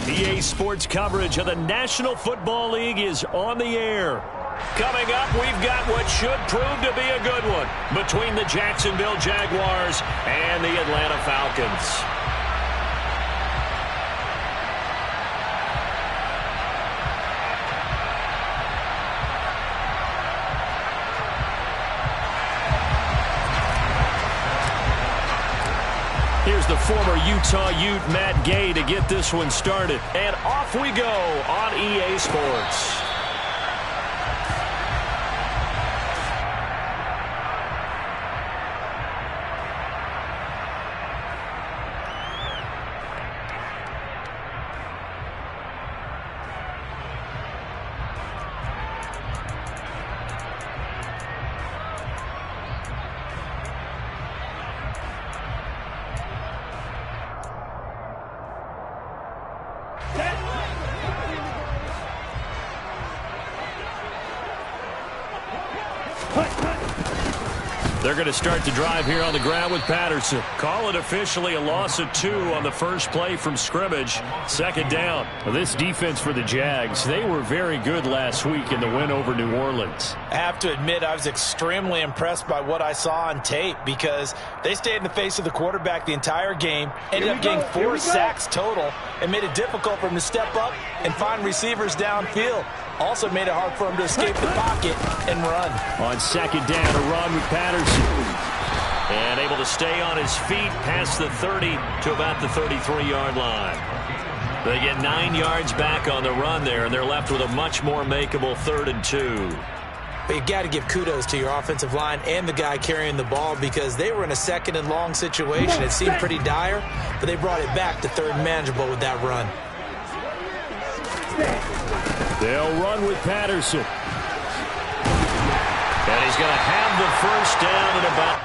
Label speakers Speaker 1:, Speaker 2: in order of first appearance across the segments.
Speaker 1: EA Sports coverage of the National Football League is on the air. Coming up, we've got what should prove to be a good one between the Jacksonville Jaguars and the Atlanta Falcons. Here's the former Utah Ute, Matt Gay, to get this one started. And off we go on EA Sports. They're going to start the drive here on the ground with Patterson. Call it officially a loss of 2 on the first play from scrimmage. Second down.
Speaker 2: Well, this defense for the Jags, they were very good last week in the win over New Orleans.
Speaker 3: I have to admit, I was extremely impressed by what I saw on tape because they stayed in the face of the quarterback the entire game, ended up getting 4 sacks total, and made it difficult for him to step up and find receivers downfield. Also made it hard for him to escape the pocket and run.
Speaker 1: On second down, a run with Patterson. And able to stay on his feet past the 30 to about the 33-yard line. They get 9 yards back on the run there, and they're left with a much more makeable 3rd and 2.
Speaker 3: But you got to give kudos to your offensive line and the guy carrying the ball because they were in a 2nd and long situation. It seemed pretty dire, but they brought it back to 3rd and manageable with that run.
Speaker 1: They'll run with Patterson. And he's going to have the first down at about...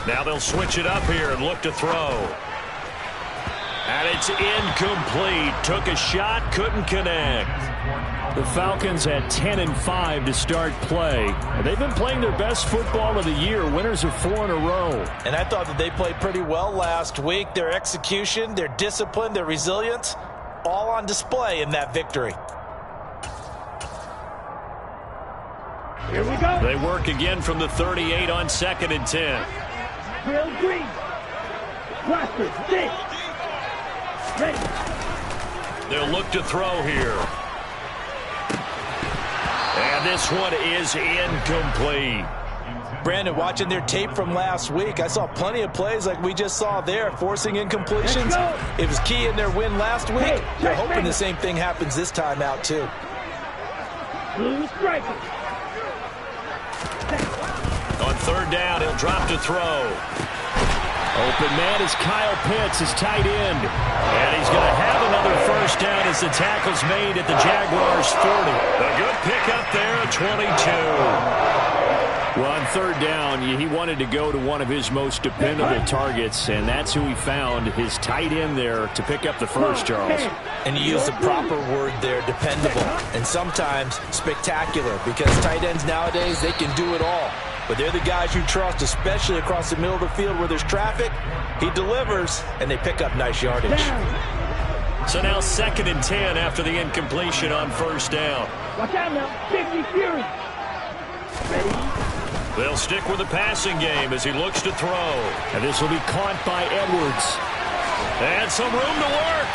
Speaker 1: Now they'll switch it up here and look to throw. And it's incomplete. Took a shot, couldn't connect.
Speaker 2: The Falcons had 10-5 to start play. They've been playing their best football of the year. Winners of 4 in a row.
Speaker 3: And I thought that they played pretty well last week. Their execution, their discipline, their resilience, all on display in that victory.
Speaker 4: Here we go.
Speaker 1: They work again from the 38 on 2nd and 10.
Speaker 4: Drill green. Blaster, stick. Ready.
Speaker 1: They'll look to throw here. And this one is incomplete.
Speaker 3: Brandon, watching their tape from last week, I saw plenty of plays like we just saw there, forcing incompletions. It was key in their win last week. They're hoping the same thing happens this time out, too.
Speaker 4: Blue striker.
Speaker 1: On 3rd down, he'll drop to throw.
Speaker 2: Open man is Kyle Pitts, his tight end.
Speaker 1: And he's going to have another first down as the tackle's made at the Jaguars' 40. A good pickup there at 22.
Speaker 2: Well, on 3rd down, he wanted to go to one of his most dependable targets, and that's who he found, his tight end there, to pick up the first, Charles.
Speaker 3: And you use the proper word there, dependable, and sometimes spectacular, because tight ends nowadays, they can do it all. But they're the guys you trust, especially across the middle of the field where there's traffic. He delivers, and they pick up nice yardage.
Speaker 1: So now 2nd and 10 after the incompletion on 1st down.
Speaker 4: Watch out now. 50 Fury. Ready.
Speaker 1: They'll stick with the passing game as he looks to throw.
Speaker 2: And this will be caught by Edwards.
Speaker 1: And some room to work.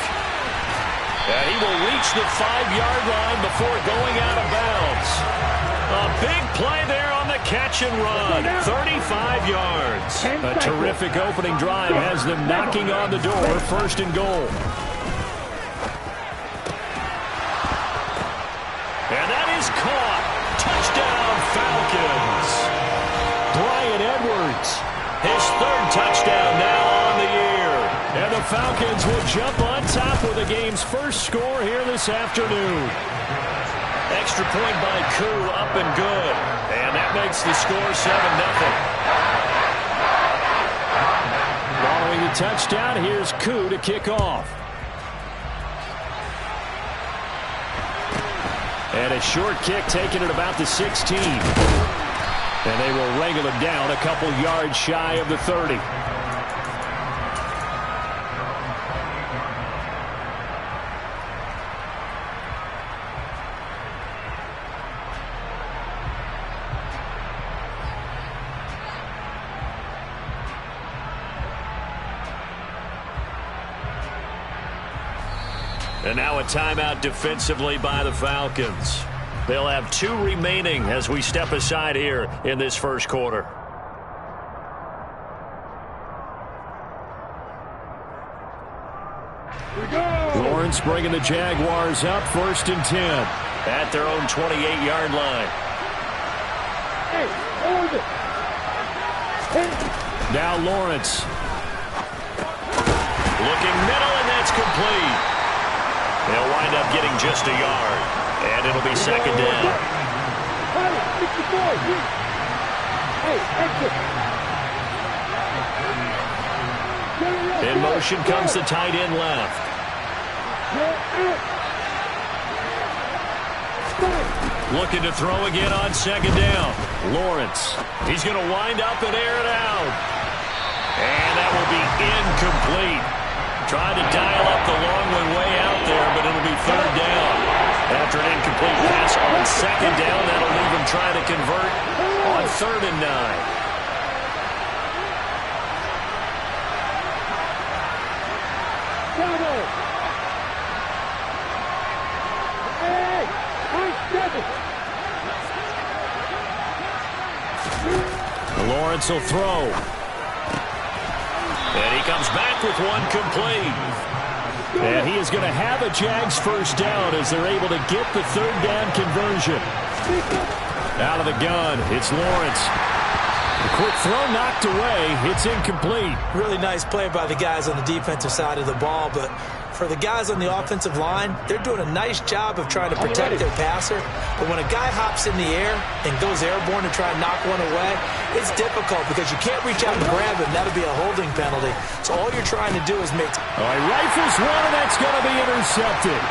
Speaker 2: And he will reach the 5-yard line before going out of bounds. A big play there on the catch and run. 35 yards. A terrific opening drive has them knocking on the door. 1st and goal. And that is caught. Touchdown, Falcons. Bryan Edwards, his 3rd touchdown now on the year. And the Falcons will jump on top with the game's first score here this afternoon. Extra point by Koo, up and good. And that makes the score 7-0. Following the touchdown, here's Koo to kick off. And a short kick taken at about the 16. And they will wrangle him down a couple yards shy of the 30. And now a timeout defensively by the Falcons. They'll have 2 remaining as we step aside here in this first quarter. Lawrence bringing the Jaguars up, 1st and 10 at their own 28-yard line. Now Lawrence. Looking middle, and that's complete. They'll wind up getting just a yard, and it'll be 2nd down. In motion comes the tight end left. Looking to throw again on 2nd down. Lawrence. He's going to wind up and air it out. And that will be incomplete. Trying to dial up the long one way out there, but it'll be 3rd down. After an incomplete pass on 2nd down, that'll leave him trying to convert on 3rd and 9. Lawrence will throw. And he comes back with one complete. And he is going to have a Jags 1st down as they're able to get the 3rd down conversion. Out of the gun, it's Lawrence. A quick throw knocked away. It's incomplete.
Speaker 3: Really nice play by the guys on the defensive side of the ball, but for the guys on the offensive line, they're doing a nice job of trying to protect their passer. But when a guy hops in the air and goes airborne to try and knock one away, it's difficult because you can't reach out and grab him. That'll be a holding penalty. So all you're trying to do is make...
Speaker 2: All right, rifles one, and that's going to be intercepted.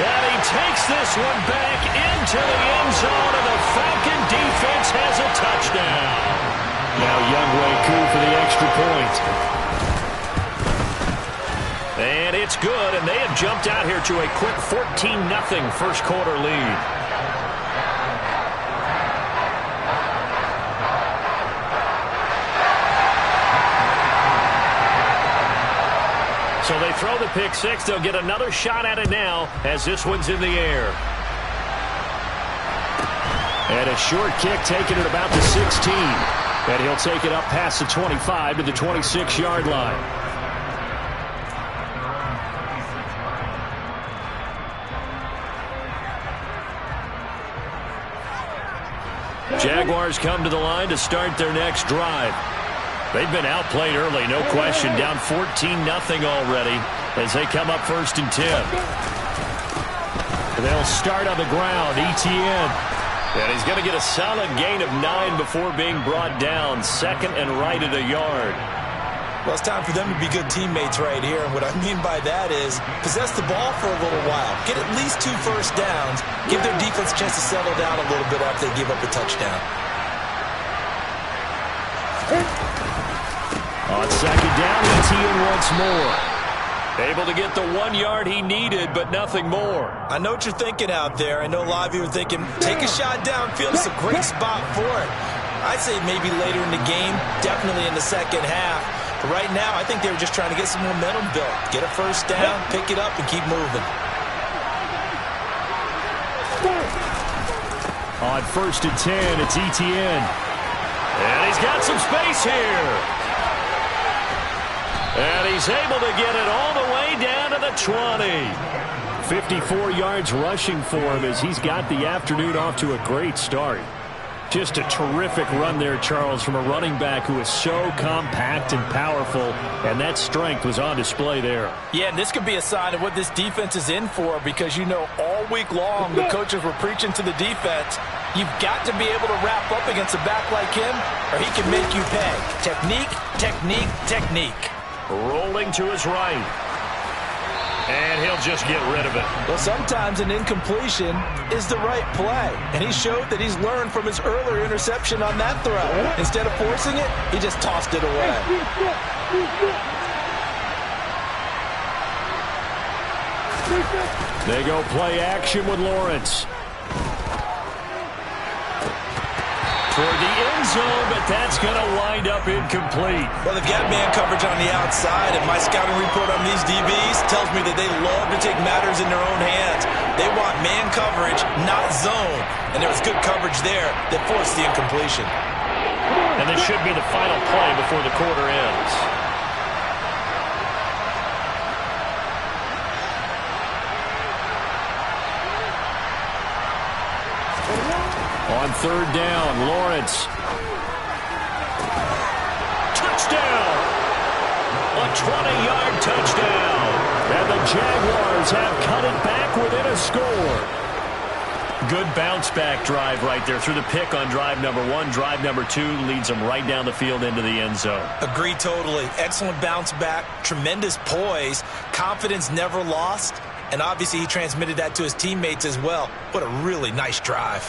Speaker 2: And he takes this one back into the end zone, and the Falcon defense has a touchdown. Now Younghoe Koo for the extra point. And it's good, and they have jumped out here to a quick 14-0 first quarter lead. So they throw the pick six. They'll get another shot at it now as this one's in the air. And a short kick taken at about the 16. And he'll take it up past the 25 to the 26-yard line. Jaguars come to the line to start their next drive. They've been outplayed early, no question. Down 14-0 already as they come up 1st and 10. They'll start on the ground. Etienne. And he's going to get a solid gain of 9 before being brought down. 2nd and right at a yard.
Speaker 3: Well, it's time for them to be good teammates right here. And what I mean by that is possess the ball for a little while. Get at least 2 first downs. Give their defense a chance to settle down a little bit after they give up a touchdown.
Speaker 2: On 2nd down, Etienne once more. Able to get the 1 yard he needed, but nothing more.
Speaker 3: I know what you're thinking out there. I know a lot of you are thinking, take a shot downfield. It's a great spot for it. I'd say maybe later in the game, definitely in the second half. Right now, I think they were just trying to get some momentum built. Get a first down, pick it up, and keep moving.
Speaker 2: On 1st and 10, it's Etienne.
Speaker 1: And he's got some space here. And he's able to get it all the way down to the 20.
Speaker 2: 54 yards rushing for him as he's got the afternoon off to a great start. Just a terrific run there, Charles, from a running back who is so compact and powerful, and that strength was on display there.
Speaker 3: Yeah, and this could be a sign of what this defense is in for, because you know all week long the coaches were preaching to the defense, you've got to be able to wrap up against a back like him or he can make you pay. Technique, technique, technique.
Speaker 1: Rolling to his right. And he'll just get rid of it.
Speaker 3: Well, sometimes an incompletion is the right play. And he showed that he's learned from his earlier interception on that throw. Instead of forcing it, he just tossed it away.
Speaker 2: They go play action with Lawrence.
Speaker 1: For the end zone, but that's going to wind up incomplete.
Speaker 3: Well, they've got man coverage on the outside, and my scouting report on these DBs tells me that they love to take matters in their own hands. They want man coverage, not zone. And there was good coverage there that forced the incompletion.
Speaker 1: And this should be the final play before the quarter ends.
Speaker 2: On 3rd down, Lawrence.
Speaker 1: Touchdown! A 20-yard touchdown.
Speaker 2: And the Jaguars have cut it back within a score.
Speaker 1: Good bounce-back drive right there through the pick on drive number 1. Drive number 2 leads them right down the field into the end zone.
Speaker 3: Agree totally. Excellent bounce back, tremendous poise, confidence never lost, and obviously he transmitted that to his teammates as well. What a really nice drive.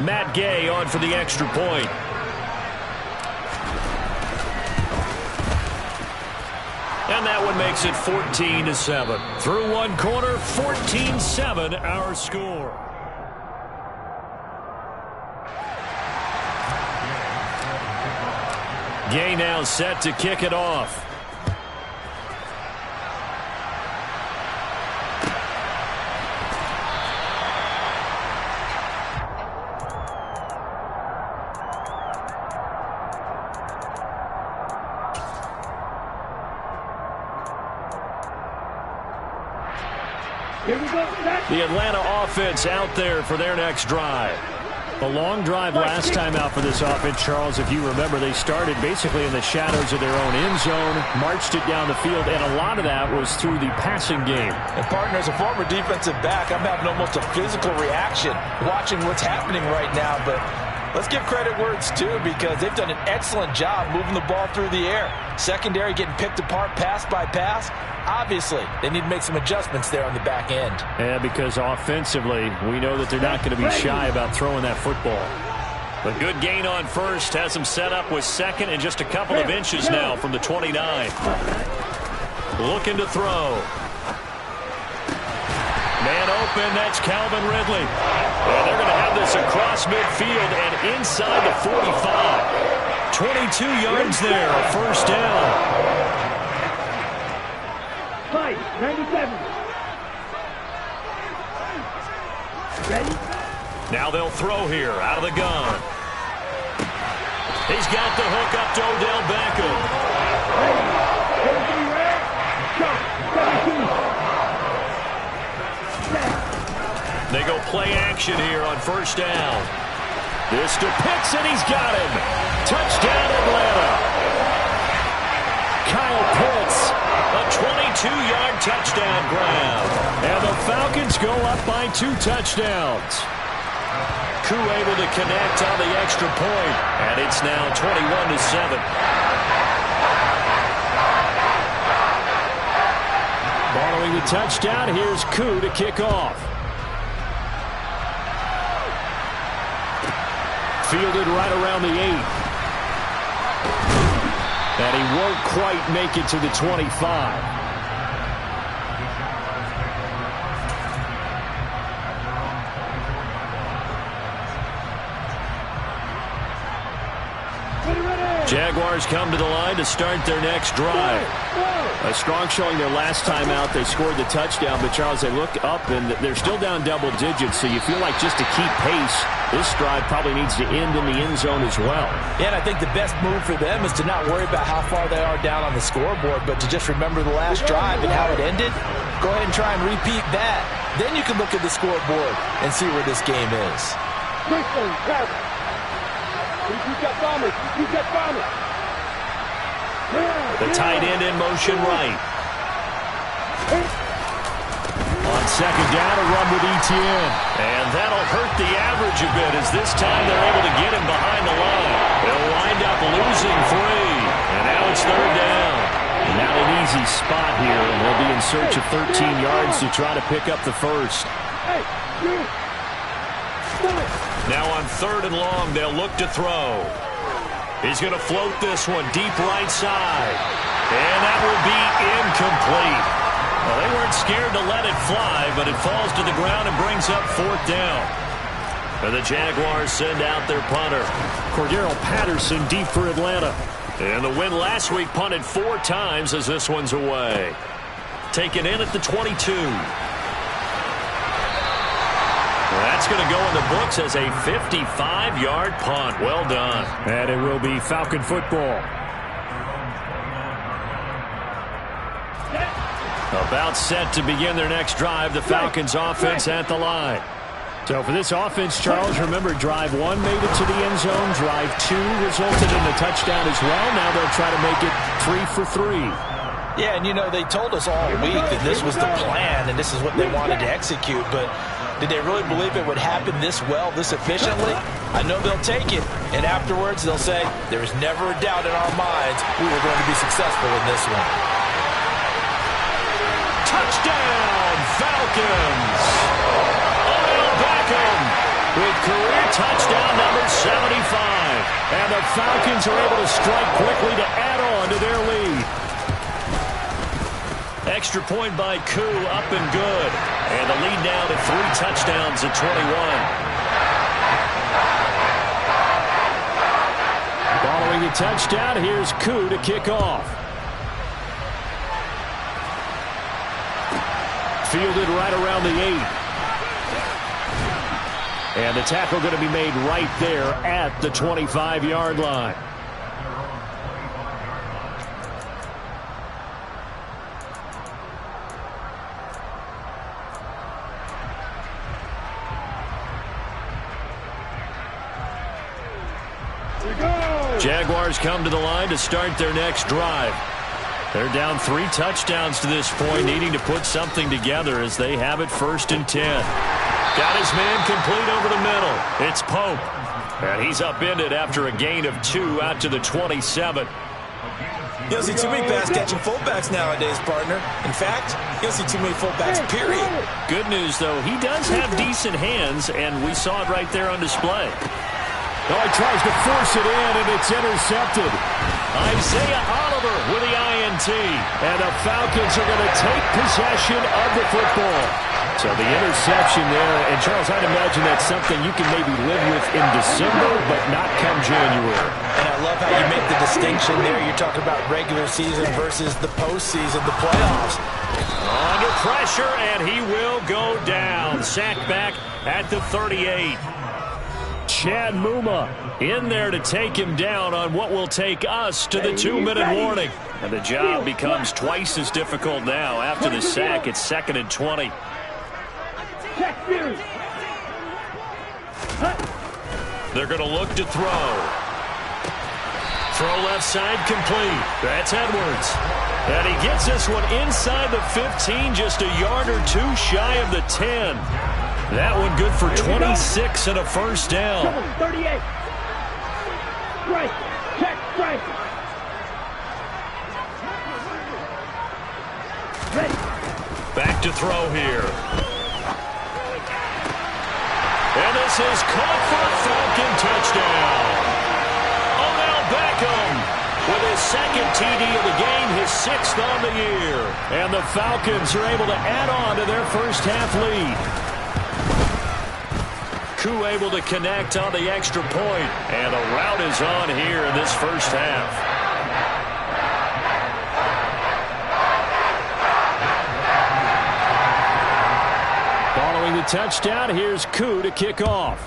Speaker 1: Matt Gay on for the extra point. And that one makes it 14-7.
Speaker 2: Through one quarter, 14-7 our score.
Speaker 1: Gay now set to kick it off. The Atlanta offense out there for their next drive.
Speaker 2: A long drive last time out for this offense, Charles. If you remember, they started basically in the shadows of their own end zone, marched it down the field, and a lot of that was through the passing game.
Speaker 3: And, partner, as a former defensive back, I'm having almost a physical reaction watching what's happening right now. But let's give credit where it's due, because they've done an excellent job moving the ball through the air. Secondary getting picked apart pass by pass. Obviously, they need to make some adjustments there on the back end.
Speaker 2: Yeah, because offensively, we know that they're not going to be shy about throwing that football.
Speaker 1: A good gain on first has him set up with second and just a couple of inches now from the 29. Looking to throw. Man open, that's Calvin Ridley. And they're going to have this across midfield and inside the 45. 22 yards there, a first down.
Speaker 4: 97. Ready?
Speaker 1: Now they'll throw here out of the gun. He's got the hook up to Odell Beckham. They go play action here on first down.
Speaker 2: This to Pitts, and he's got him. Touchdown, Atlanta. Kyle Pitts.
Speaker 1: A 22-yard touchdown grab.
Speaker 2: And the Falcons go up by 2 touchdowns.
Speaker 1: Koo able to connect on the extra point. And it's now 21-7.
Speaker 2: Following the touchdown, here's Koo to kick off. Fielded right around the 8. And he won't quite make it to the 25. Jaguars come to the line to start their next drive. A strong showing their last time out. They scored the touchdown, but Charles, they look up and they're still down double digits, so you feel like just to keep pace, this drive probably needs to end in the end zone as well.
Speaker 3: Yeah, and I think the best move for them is to not worry about how far they are down on the scoreboard, but to just remember the last drive and how it ended. Go ahead and try and repeat that. Then you can look at the scoreboard and see where this game is.
Speaker 2: The tight end in motion right. On second down, a run with Etienne.
Speaker 1: And that'll hurt the average a bit as this time they're able to get him behind the line. They'll wind up losing 3. And now it's third down.
Speaker 2: Not an easy spot here, and they'll be in search of 13 yards to try to pick up the first.
Speaker 1: Now on third and long, they'll look to throw. He's going to float this one deep right side. And that will be incomplete. Well, they weren't scared to let it fly, but it falls to the ground and brings up fourth down. And the Jaguars send out their punter.
Speaker 2: Cordero Patterson deep for Atlanta.
Speaker 1: And the win last week punted 4 times as this one's away. Taken in at the 22. That's going to go in the books as a 55-yard punt. Well done.
Speaker 2: And it will be Falcon football.
Speaker 1: About set to begin their next drive. The Falcons offense at the line.
Speaker 2: So for this offense, Charles, remember, drive 1 made it to the end zone. Drive 2 resulted in a touchdown as well. Now they'll try to make it 3 for 3.
Speaker 3: Yeah, and you know, they told us all week that this was the plan and this is what they wanted to execute, but did they really believe it would happen this well, this efficiently? I know they'll take it, and afterwards they'll say, there is never a doubt in our minds we were going to be successful in this one.
Speaker 1: Touchdown, Falcons! Odell Beckham with career touchdown number 75.
Speaker 2: And the Falcons are able to strike quickly to add on to their lead.
Speaker 1: Extra point by Koo, up and good. And the lead now to 3 touchdowns at 21.
Speaker 2: Following the touchdown, here's Koo to kick off. Fielded right around the 8. And the tackle going to be made right there at the 25-yard line.
Speaker 1: Jaguars come to the line to start their next drive. They're down 3 touchdowns to this point, needing to put something together as they have it 1st and 10. Got his man complete over the middle. It's Pope. And he's upended after a gain of 2 out to the 27.
Speaker 3: You don't see too many pass-catching fullbacks nowadays, partner. In fact, you don't see too many fullbacks, period.
Speaker 1: Good news, though, he does have decent hands, and we saw it right there on display.
Speaker 2: Oh, he tries to force it in, and it's intercepted.
Speaker 1: Isaiah Oliver with the INT.
Speaker 2: And the Falcons are going to take possession of the football. So the interception there, and Charles, I'd imagine that's something you can maybe live with in December, but not come January.
Speaker 3: And I love how you make the distinction there. You're talking about regular season versus the postseason, the playoffs.
Speaker 1: Under pressure, and he will go down. Sacked back at the 38.
Speaker 2: Chad Muma
Speaker 1: in there to take him down on what will take us to the 2-minute warning. And the job becomes twice as difficult now. After the sack, it's 2nd and 20. They're going to look to throw. Throw left side complete. That's Edwards. And he gets this one inside the 15, just a yard or 2 shy of the 10. That one good for 26 and a first down.
Speaker 4: 38. Strike. Check. Strike. Ready.
Speaker 1: Back to throw here. And this is caught for a Falcon touchdown. Odell Beckham with his 2nd TD of the game, his 6th on the year.
Speaker 2: And the Falcons are able to add on to their first half lead. Koo able to connect on the extra point. And the rout is on here in this first half. Following the touchdown, here's Koo to kick off.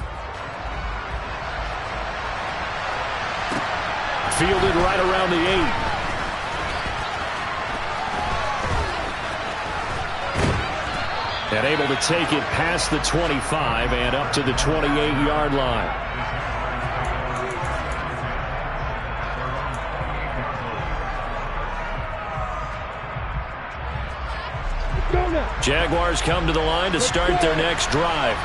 Speaker 2: Fielded right around the 8. And able to take it past the 25 and up to the 28-yard line. Jaguars come to the line to start their next drive.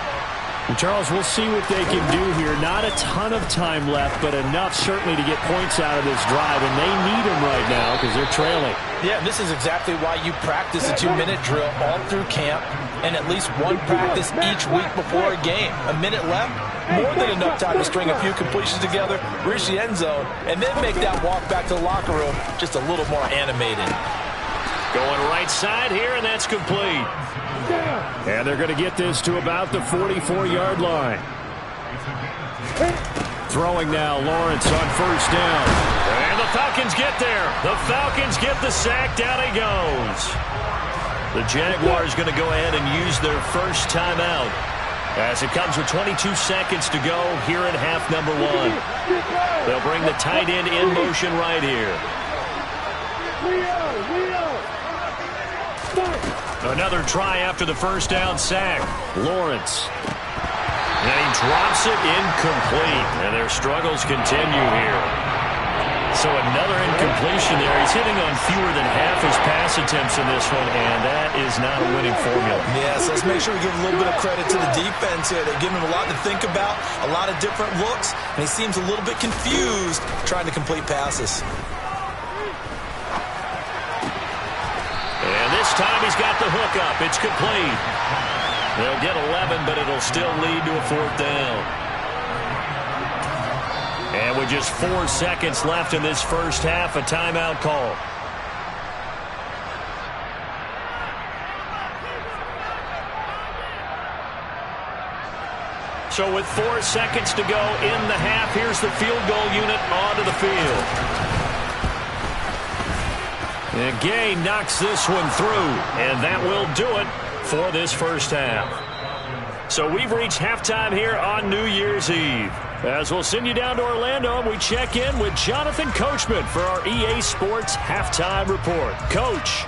Speaker 2: And Charles, we'll see what they can do here. Not a ton of time left, but enough certainly to get points out of this drive. And they need them right now because they're trailing.
Speaker 3: Yeah, this is exactly why you practice a 2-minute drill all through camp and at least one practice each week before a game. A minute left, more than enough time to string a few completions together, reach the end zone, and then make that walk back to the locker room just a little more animated.
Speaker 2: Going right side here, and that's complete. And they're going to get this to about the 44-yard line. Throwing now, Lawrence on first down. And the Falcons get there. The Falcons get the sack. Down he goes. The Jaguars going to go ahead and use their first timeout as it comes with 22 seconds to go here in half number 1. They'll bring the tight end in motion right here. Another try after the first down sack. Lawrence. And he drops it incomplete. And their struggles continue here. So another incompletion there. He's hitting on fewer than half his pass attempts in this one, and that is not a winning formula.
Speaker 3: Yes, let's make sure we give a little bit of credit to the defense here. They're giving him a lot to think about, a lot of different looks, and he seems a little bit confused trying to complete passes.
Speaker 2: And this time he's got the hook up. It's complete. They'll get 11, but it'll still lead to a 4th down. And with just 4 seconds left in this first half, a timeout call. So with 4 seconds to go in the half, here's the field goal unit onto the field. And Gay knocks this one through, and that will do it for this first half. So we've reached halftime here on New Year's Eve. As we'll send you down to Orlando, and we check in with Jonathan Coachman for our EA Sports Halftime Report. Coach.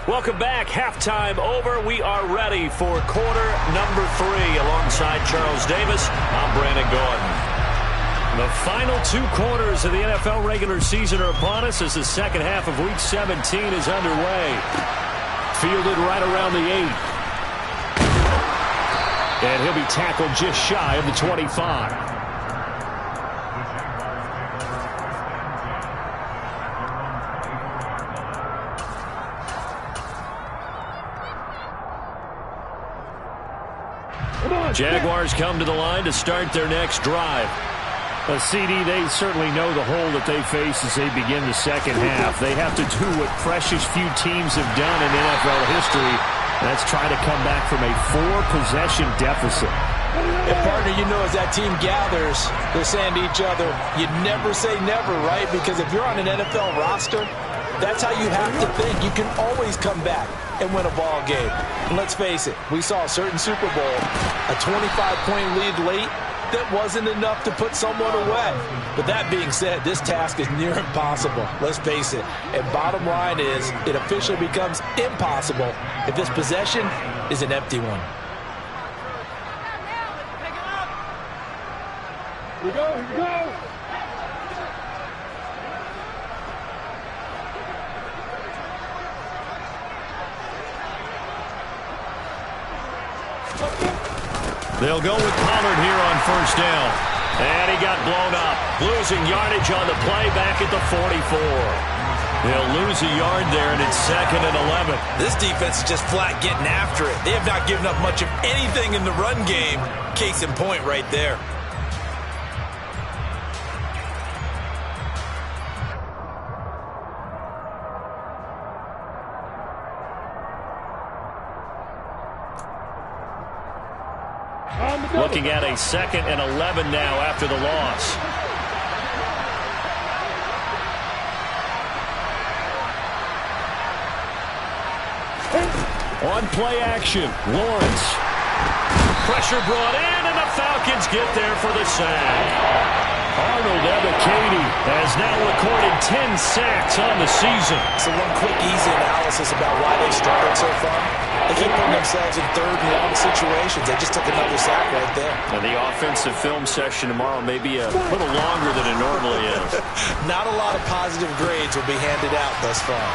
Speaker 2: Welcome back. Halftime over. We are ready for quarter number 3. Alongside Charles Davis, I'm Brandon Gordon. The final 2 quarters of the NFL regular season are upon us as the second half of Week 17 is underway. Fielded right around the 8. And he'll be tackled just shy of the 25. Jaguars come to the line to start their next drive. CD, they certainly know the hole that they face as they begin the second half. They have to do what precious few teams have done in NFL history. That's try to come back from a 4-possession deficit.
Speaker 3: And partner, you know, as that team gathers, they're saying to each other, you never say never, right? Because if you're on an NFL roster, that's how you have to think. You can always come back and win a ball game. And let's face it, we saw a certain Super Bowl, a 25-point lead late that wasn't enough to put someone away. But that being said, this task is near impossible. Let's face it. And bottom line is, it officially becomes impossible if this possession is an empty one.
Speaker 4: Here we go, here we go.
Speaker 2: They'll go with Pollard here on first down. And he got blown up. Losing yardage on the play back at the 44. They'll lose a yard there, and it's 2nd and 11.
Speaker 3: This defense is just flat getting after it. They have not given up much of anything in the run game. Case in point right there.
Speaker 2: Looking at a 2nd and 11 now after the loss. On play action, Lawrence. Pressure brought in, and the Falcons get there for the sack. Arnold Ebiketie has now recorded 10 sacks on the season.
Speaker 3: So one quick, easy analysis about why they struggled so far. They keep putting themselves in 3rd and long situations. They just took another sack right there.
Speaker 1: Now, the offensive film session tomorrow may be a little longer than it normally is.
Speaker 3: Not a lot of positive grades will be handed out thus far.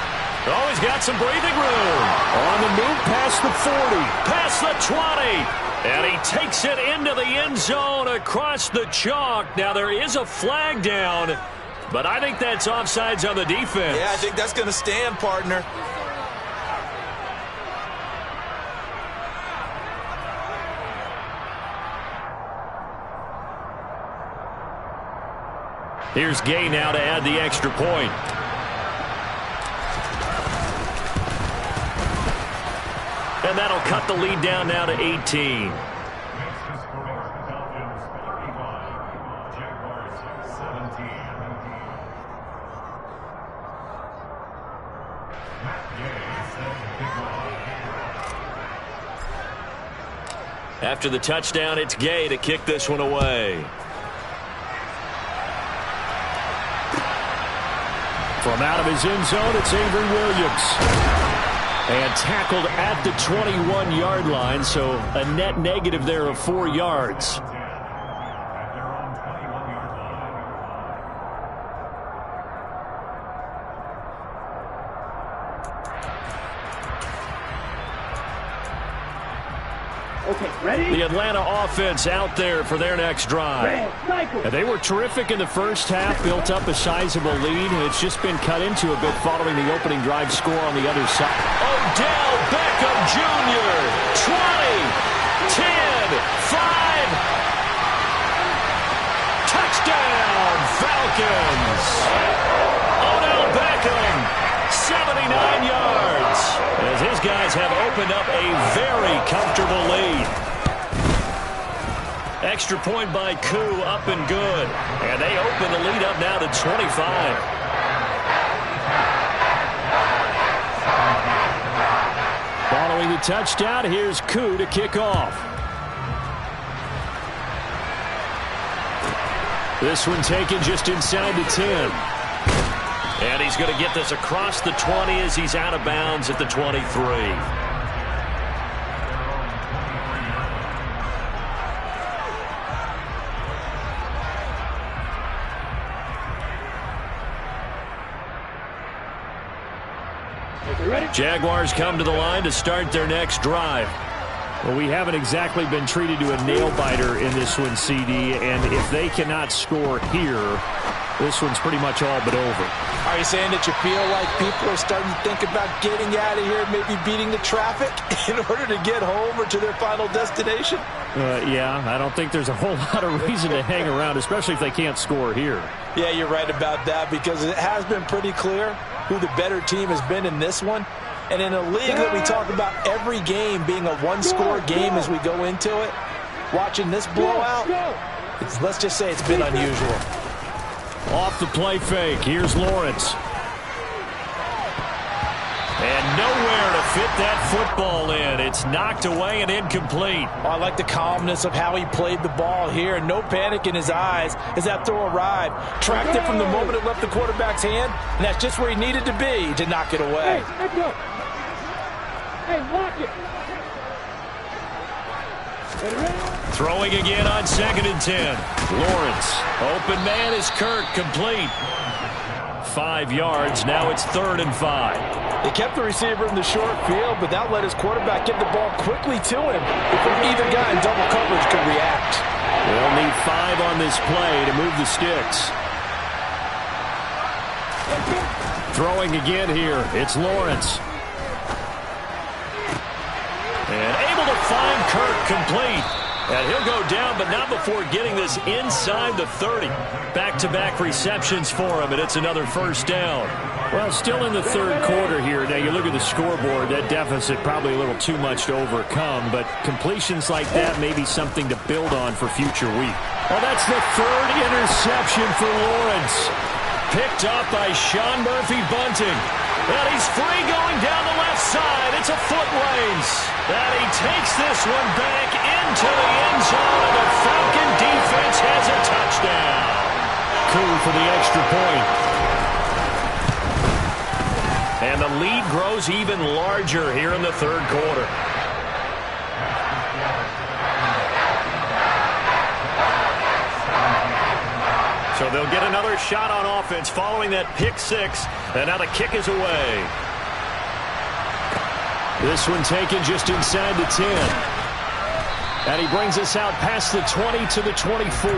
Speaker 2: Oh, he's got some breathing room. On the move past the 40, past the 20. And he takes it into the end zone across the chalk. Now, there is a flag down, but I think that's offsides on the defense.
Speaker 3: Yeah, I think that's going to stand, partner.
Speaker 2: Here's Gay now to add the extra point. And that'll cut the lead down now to 18. After the touchdown, it's Gay to kick this one away. From out of his end zone, it's Avery Williams. And tackled at the 21-yard line, so a net negative there of 4 yards.
Speaker 4: Okay, ready?
Speaker 2: The Atlanta offense out there for their next drive. And they were terrific in the first half, built up a sizable lead, and it's just been cut into a bit following the opening drive score on the other side. Odell Beckham Jr., 20, 10, 5. Touchdown, Falcons. Odell Beckham, 79 yards, as his guys have opened up a very comfortable lead. Extra point by Koo, up and good. And they open the lead up now to 25. Following the touchdown, here's Koo to kick off. This one taken just inside the 10. And he's going to get this across the 20 as he's out of bounds at the 23. Jaguars come to the line to start their next drive. Well, we haven't exactly been treated to a nail-biter in this one, CD, and if they cannot score here, this one's pretty much all but over.
Speaker 3: Are you saying that you feel like people are starting to think about getting out of here, maybe beating the traffic in order to get home or to their final destination?
Speaker 2: Yeah, I don't think there's a whole lot of reason to hang around, especially if they can't score here.
Speaker 3: Yeah, you're right about that, because it has been pretty clear who the better team has been in this one. And in a league that we talk about every game being a one-score game as we go into it, watching this blowout, let's just say it's been unusual.
Speaker 2: Off the play fake, here's Lawrence. And nowhere to fit that football in. It's knocked away and incomplete.
Speaker 3: Oh, I like the calmness of how he played the ball here. No panic in his eyes as that throw arrived. Tracked it from the moment it left the quarterback's hand, and that's just where he needed to be to knock it away.
Speaker 4: Hey, lock it.
Speaker 2: Throwing again on 2nd and 10. Lawrence. Open man is Kirk, complete. 5 yards. Now it's 3rd and 5.
Speaker 3: They kept the receiver in the short field, but that let his quarterback get the ball quickly to him before either guy in double coverage could react.
Speaker 2: They'll need 5 on this play to move the sticks. Throwing again here. It's Lawrence. And able to find Kirk complete. And he'll go down, but not before getting this inside the 30. Back-to-back receptions for him, and it's another first down. Well, still in the third quarter here. Now, you look at the scoreboard, that deficit probably a little too much to overcome, but completions like that may be something to build on for future week. Well, that's the third interception for Lawrence. Picked up by Sean Murphy-Bunting. And he's free going down the left side. It's a foot race. And he takes this one back into the end zone, and the Falcon defense has a touchdown. Coup for the extra point. And the lead grows even larger here in the third quarter. So they'll get another shot on offense following that pick six. And now the kick is away. This one taken just inside the 10. And he brings us out past the 20 to the 24.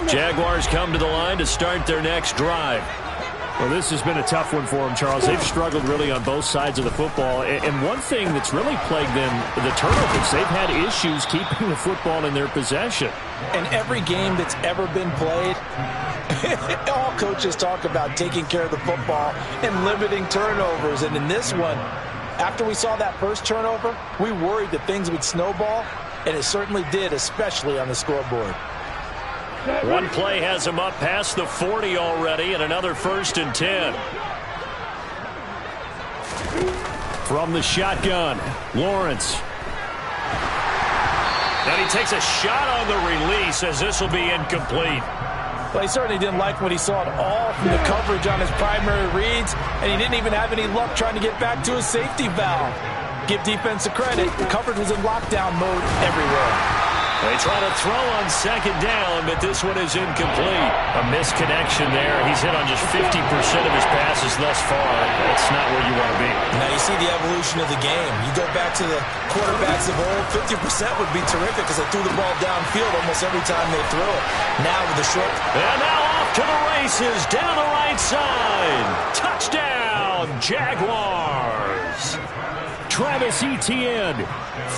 Speaker 2: Jaguars come to the line to start their next drive. Well, this has been a tough one for them, Charles. They've struggled really on both sides of the football. And one thing that's really plagued them, the turnovers. They've had issues keeping the football in their possession.
Speaker 3: In every game that's ever been played, all coaches talk about taking care of the football and limiting turnovers. And in this one, after we saw that first turnover, we worried that things would snowball, and it certainly did, especially on the scoreboard.
Speaker 1: One play has him up past the 40 already, and another 1st and 10.
Speaker 2: From the shotgun, Lawrence.
Speaker 1: And he takes a shot on the release as this will be incomplete.
Speaker 3: Well, he certainly didn't like what he saw at all from the coverage on his primary reads, and he didn't even have any luck trying to get back to his safety valve. Give defense a credit. The coverage was in lockdown mode everywhere.
Speaker 1: They try to throw on second down, but this one is incomplete. A misconnection there. He's hit on just 50% of his passes thus far. That's not where you want to be.
Speaker 3: Now you see the evolution of the game. You go back to the quarterbacks of old, 50% would be terrific because they threw the ball downfield almost every time they threw it. Now with the short.
Speaker 1: And now off to the races down the right side. Touchdown, Jaguars.
Speaker 2: Travis Etienne,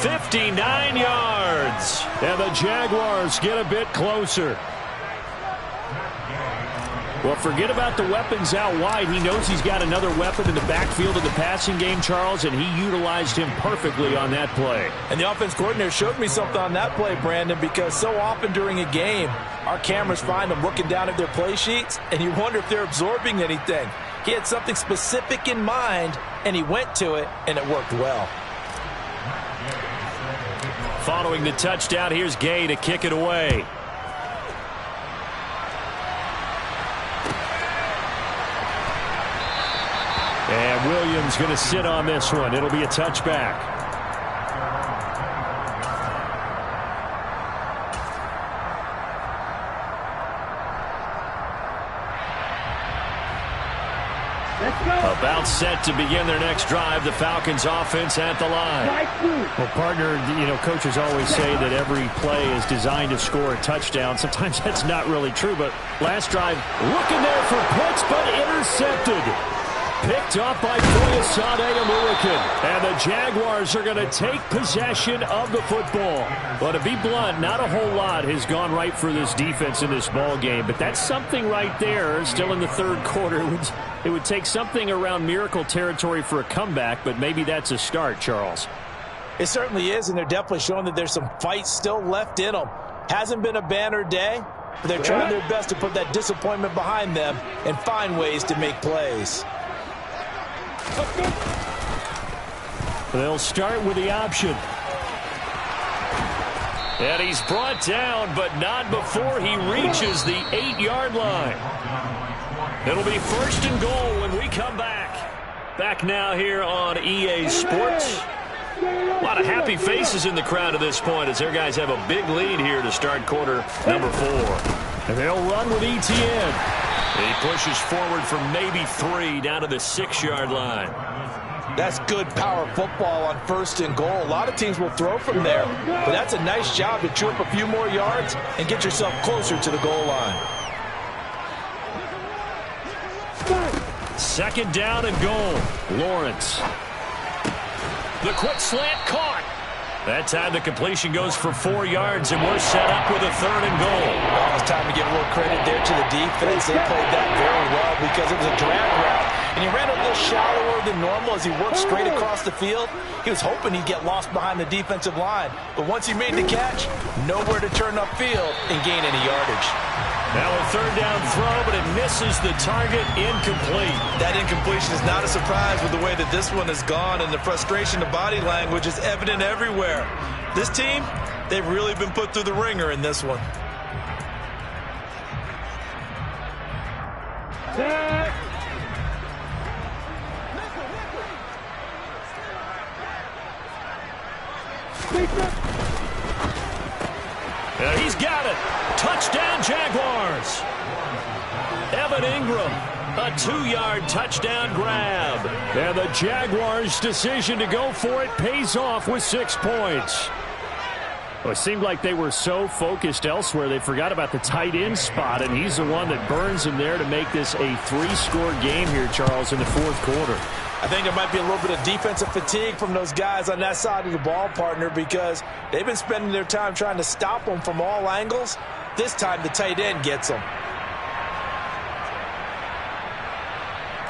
Speaker 1: 59 yards.
Speaker 2: And the Jaguars get a bit closer. Well, forget about the weapons out wide. He knows he's got another weapon in the backfield of the passing game, Charles, and he utilized him perfectly on that play.
Speaker 3: And the offense coordinator showed me something on that play, Brandon, because so often during a game, our cameras find them looking down at their play sheets, and you wonder if they're absorbing anything. He had something specific in mind, and he went to it, and it worked well.
Speaker 1: Following the touchdown, here's Gay to kick it away.
Speaker 2: And Williams going to sit on this one. It'll be a touchback.
Speaker 1: About set to begin their next drive. The Falcons offense at the line.
Speaker 2: Well, partner, coaches always say that every play is designed to score a touchdown. Sometimes that's not really true, but last drive, looking there for Pitts, but intercepted. Picked up by Foyesade Oluokun. And the Jaguars are going to take possession of the football. Well, to be blunt, not a whole lot has gone right for this defense in this ball game, but that's something right there. Still in the third quarter. It would take something around miracle territory for a comeback, but maybe that's a start, Charles.
Speaker 3: It certainly is, and they're definitely showing that there's some fight still left in them. Hasn't been a banner day, but they're trying their best to put that disappointment behind them and find ways to make plays.
Speaker 2: They'll start with the option.
Speaker 1: And he's brought down, but not before he reaches the 8-yard line. It'll be 1st and goal when we come back. Back now here on EA Sports. A lot of happy faces in the crowd at this point as their guys have a big lead here to start quarter number 4.
Speaker 2: And they'll run with Etienne.
Speaker 1: He pushes forward for maybe 3 down to the 6-yard line.
Speaker 3: That's good power football on 1st and goal. A lot of teams will throw from there, but that's a nice job to chew up a few more yards and get yourself closer to the goal line.
Speaker 2: 2nd down and goal. Lawrence.
Speaker 1: The quick slant caught. That time the completion goes for 4 yards, and we're set up with a 3rd and goal.
Speaker 3: Oh, it's time to give a little credit there to the defense. They played that very well because it was a drag route, and he ran a little shallower than normal as he worked straight across the field. He was hoping he'd get lost behind the defensive line, but once he made the catch, nowhere to turn upfield and gain any yardage.
Speaker 1: Now a 3rd down throw, but it misses the target, incomplete.
Speaker 3: That incompletion is not a surprise with the way that this one has gone, and the frustration of body language is evident everywhere. This team, they've really been put through the ringer in this one.
Speaker 1: He's got it. Touchdown, Jaguars. Evan Ingram, a 2-yard touchdown grab.
Speaker 2: And the Jaguars' decision to go for it pays off with 6 points. Well, it seemed like they were so focused elsewhere, they forgot about the tight end spot, and he's the one that burns him there to make this a 3-score game here, Charles, in the 4th quarter.
Speaker 3: I think there might be a little bit of defensive fatigue from those guys on that side of the ball, partner, because they've been spending their time trying to stop them from all angles. This time the tight end gets them.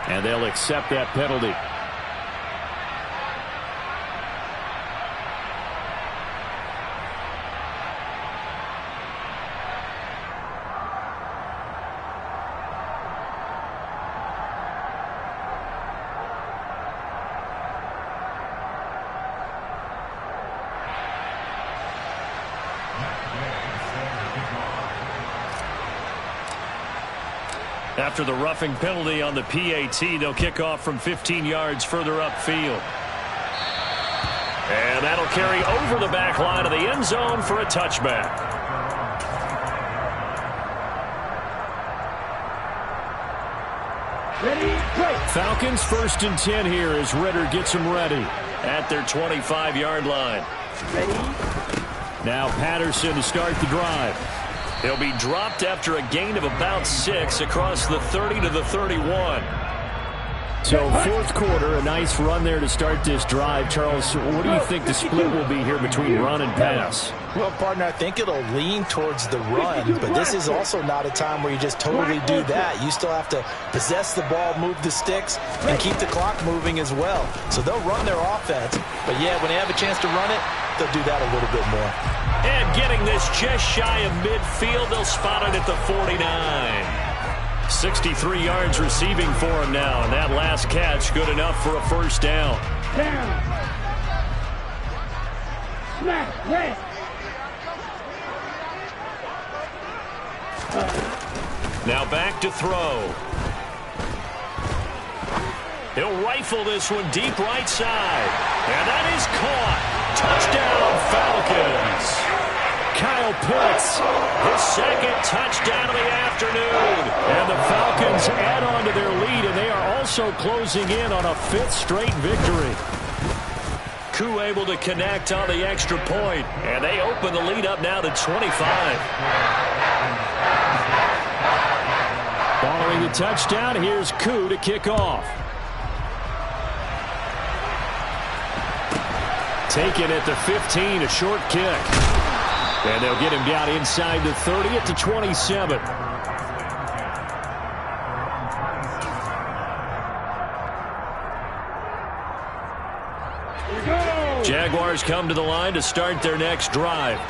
Speaker 2: And they'll accept that penalty. After the roughing penalty on the PAT, they'll kick off from 15 yards further upfield.
Speaker 1: And that'll carry over the back line of the end zone for a touchback.
Speaker 2: Falcons 1st and 10 here as Ritter gets them ready.
Speaker 1: At their 25-yard line.
Speaker 2: Now Patterson to start the drive.
Speaker 1: He'll be dropped after a gain of about 6 across the 30 to the 31.
Speaker 2: So 4th quarter, a nice run there to start this drive. Charles, what do you think the split will be here between run and pass?
Speaker 3: Well, partner, I think it'll lean towards the run, but this is also not a time where you just totally do that. You still have to possess the ball, move the sticks, and keep the clock moving as well. So they'll run their offense, but yeah, when they have a chance to run it, they'll do that a little bit more.
Speaker 1: And getting this just shy of midfield, they'll spot it at the 49. 63 yards receiving for him now, and that last catch good enough for a 1st down. Now back to throw. He'll rifle this one deep right side. And that is caught. Touchdown, Falcons.
Speaker 2: Kyle Pitts,
Speaker 1: his 2nd touchdown of the afternoon.
Speaker 2: And the Falcons add on to their lead, and they are also closing in on a 5th straight victory.
Speaker 1: Koo able to connect on the extra point, and they open the lead up now to 25.
Speaker 2: Following the touchdown, here's Koo to kick off. Taken at the 15, a short kick. And they'll get him down inside the 30 at the 27. Jaguars come to the line to start their next drive.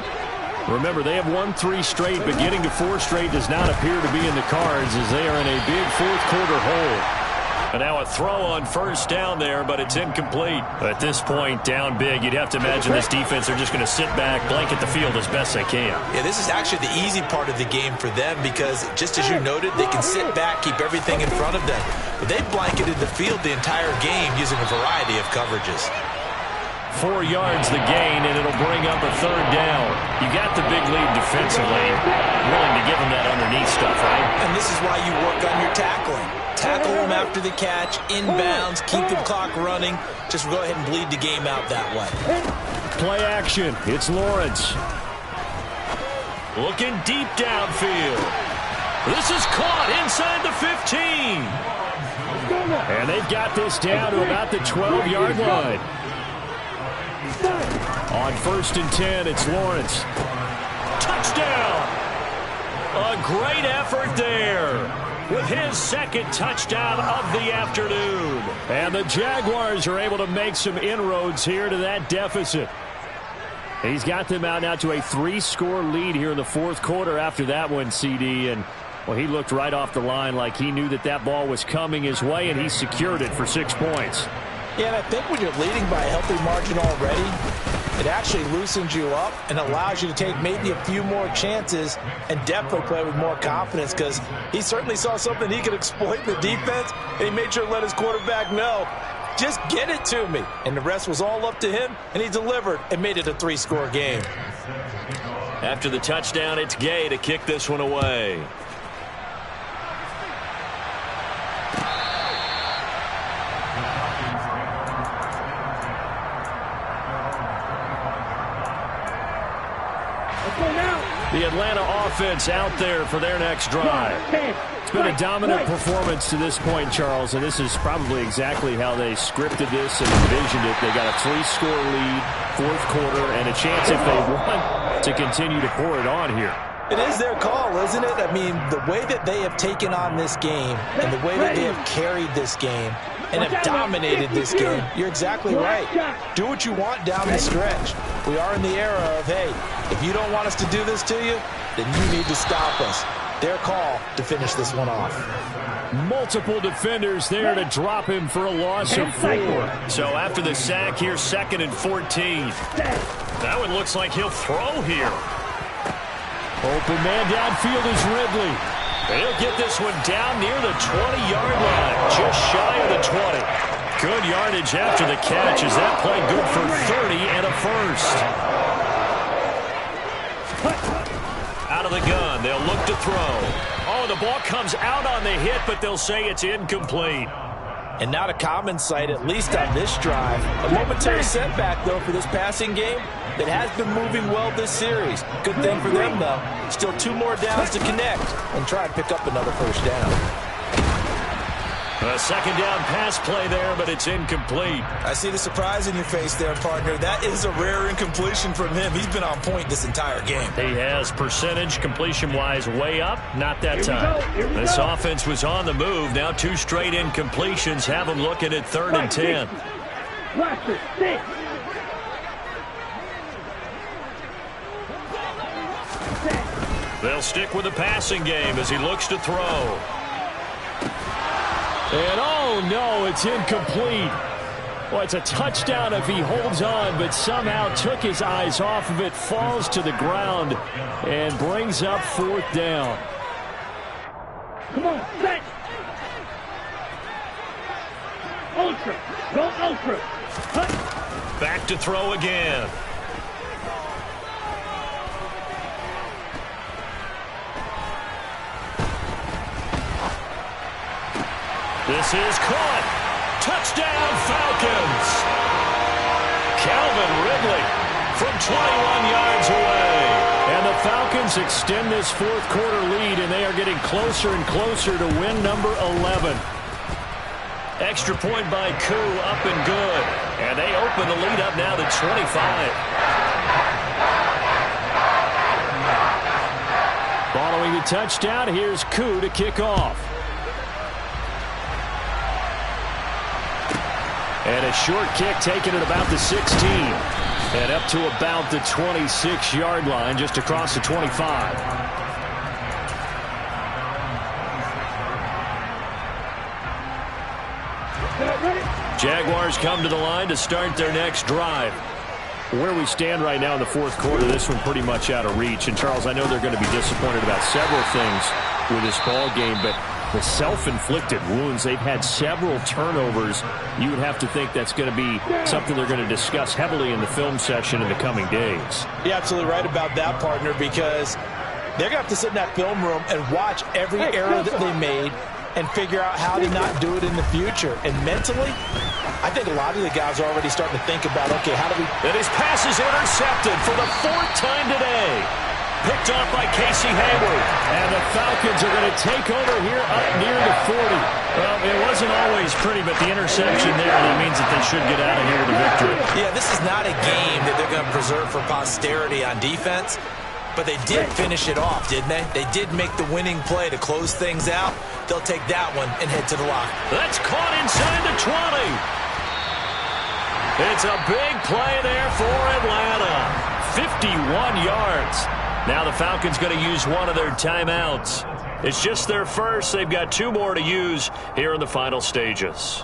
Speaker 2: Remember, they have won 3 straight, but getting to 4 straight does not appear to be in the cards as they are in a big 4th quarter hole.
Speaker 1: And now a throw on 1st down there, but it's incomplete.
Speaker 2: At this point, down big, you'd have to imagine this defense are just going to sit back, blanket the field as best they can.
Speaker 3: Yeah, this is actually the easy part of the game for them because, just as you noted, they can sit back, keep everything in front of them. But they've blanketed the field the entire game using a variety of coverages.
Speaker 2: 4 yards the gain, and it'll bring up a 3rd down. You got the big lead defensively. Willing to give him that underneath stuff, right?
Speaker 3: And this is why you work on your tackling. Tackle him after the catch, inbounds, keep the clock running. Just go ahead and bleed the game out that way.
Speaker 2: Play action. It's Lawrence.
Speaker 1: Looking deep downfield. This is caught inside the 15.
Speaker 2: And they've got this down to about the 12-yard line. On 1st and 10, it's Lawrence.
Speaker 1: Touchdown! A great effort there with his 2nd touchdown of the afternoon.
Speaker 2: And the Jaguars are able to make some inroads here to that deficit. He's got them out now to a 3-score lead here in the 4th quarter after that one, CD. And, well, he looked right off the line like he knew that that ball was coming his way, and he secured it for 6 points.
Speaker 3: Yeah, and I think when you're leading by a healthy margin already, it actually loosens you up and allows you to take maybe a few more chances and definitely play with more confidence, because he certainly saw something he could exploit in the defense, and he made sure to let his quarterback know, just get it to me. And the rest was all up to him, and he delivered and made it a 3-score game.
Speaker 1: After the touchdown, it's Gay to kick this one away.
Speaker 2: The Atlanta offense out there for their next drive. It's been a dominant performance to this point, Charles, and this is probably exactly how they scripted this and envisioned it. They got a 3-score lead, 4th quarter, and a chance if they want to continue to pour it on here.
Speaker 3: It is their call, isn't it? I mean, the way that they have taken on this game and the way that they have carried this game and have dominated this game, you're exactly right. Do what you want down the stretch. We are in the era of, hey, if you don't want us to do this to you, then you need to stop us. Their call to finish this one off.
Speaker 2: Multiple defenders there to drop him for a loss of 4.
Speaker 1: So after the sack, here's 2nd and 14. That one looks like he'll throw here.
Speaker 2: Open man downfield is Ridley.
Speaker 1: He'll get this one down near the 20-yard line, just shy of the 20. Good yardage after the catch. Is that play good for 30 and a 1st? Out of the gun, they'll look to throw. Oh, the ball comes out on the hit, but they'll say it's incomplete.
Speaker 3: And not a common sight, at least on this drive. A momentary setback, though, for this passing game that has been moving well this series. Good thing for them, though. Still 2 more downs to connect and try and pick up another 1st down.
Speaker 1: A 2nd down pass play there, but it's incomplete.
Speaker 3: I see the surprise in your face there, partner. That is a rare incompletion from him. He's been on point this entire game.
Speaker 1: He has percentage completion-wise way up. Not that time. This offense was on the move. Now 2 straight incompletions have them looking at 3rd and 10. They'll stick with the passing game as he looks to throw.
Speaker 2: And oh no, it's incomplete. Well, it's a touchdown if he holds on, but somehow took his eyes off of it, falls to the ground, and brings up 4th down.
Speaker 4: Come on, set. Ultra. Go ultra. Hut.
Speaker 1: Back to throw again. This is caught. Touchdown, Falcons. Calvin Ridley from 21 yards away.
Speaker 2: And the Falcons extend this 4th quarter lead, and they are getting closer and closer to win number 11.
Speaker 1: Extra point by Koo, up and good. And they open the lead up now to 25.
Speaker 2: Following the touchdown, here's Koo to kick off. And a short kick taken at about the 16. And up to about the 26-yard line, just across the 25. Jaguars come to the line to start their next drive. Where we stand right now in the 4th quarter, this one pretty much out of reach. And, Charles, I know they're going to be disappointed about several things with this ball game, but The self-inflicted wounds. They've had several turnovers. You would have to think that's going to be something they're going to discuss heavily in the film session in the coming days.
Speaker 3: You're absolutely right about that, partner, because they're going to have to sit in that film room and watch every error that they made and figure out how to not do it in the future. And mentally, I think a lot of the guys are already starting to think about, okay, how do we...
Speaker 1: And his pass is intercepted for the 4th time today. Picked off by Casey Hayward.
Speaker 2: And the Falcons are going to take over here up near the 40.
Speaker 1: Well, it wasn't always pretty, but the interception there, that means that they should get out of here with a victory.
Speaker 3: Yeah, this is not a game that they're going to preserve for posterity on defense, but they did finish it off, didn't they? They did make the winning play to close things out. They'll take that one and head to the locker.
Speaker 1: That's caught inside the 20. It's a big play there for Atlanta. 51 yards. Now the Falcons going to use one of their timeouts. It's just their first. They've got 2 more to use here in the final stages.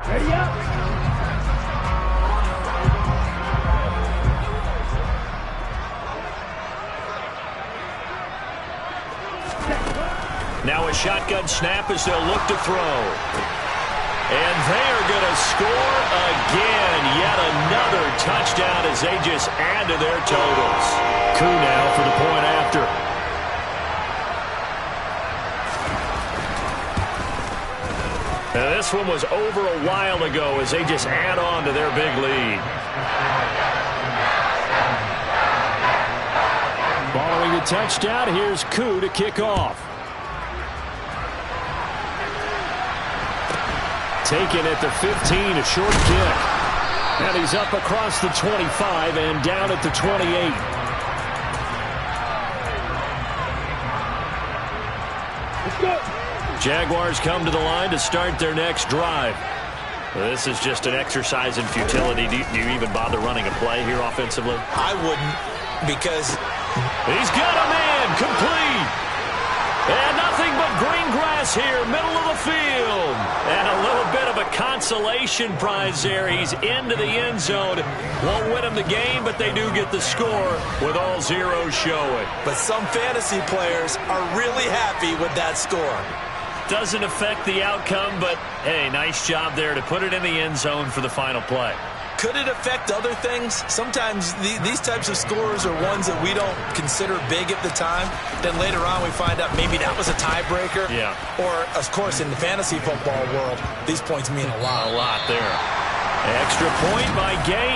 Speaker 4: Ready up.
Speaker 1: Now a shotgun snap as they'll look to throw. And they are going to score again. Yet another touchdown as they just add to their totals.
Speaker 2: Coup now for the point after.
Speaker 1: Now this one was over a while ago as they just add on to their big lead.
Speaker 2: Following the touchdown, here's Coup to kick off. Taken at the 15, a short kick. And he's up across the 25 and down at the 28.
Speaker 4: Let's go.
Speaker 1: Jaguars come to the line to start their next drive. This is just an exercise in futility. Do you even bother running a play here offensively?
Speaker 3: I wouldn't, because...
Speaker 1: He's got a man complete. And nothing but green grass here, middle of the field. And a little bit of a consolation prize there. He's into the end zone. Won't win them the game, but they do get the score with all zeros showing.
Speaker 3: But some fantasy players are really happy with that score.
Speaker 1: Doesn't affect the outcome, but, hey, nice job there to put it in the end zone for the final play.
Speaker 3: Could it affect other things? Sometimes these types of scores are ones that we don't consider big at the time. Then later on we find out maybe that was a tiebreaker.
Speaker 1: Yeah.
Speaker 3: Or, of course, in the fantasy football world, these points mean a lot.
Speaker 1: A lot there. Extra point by Gay.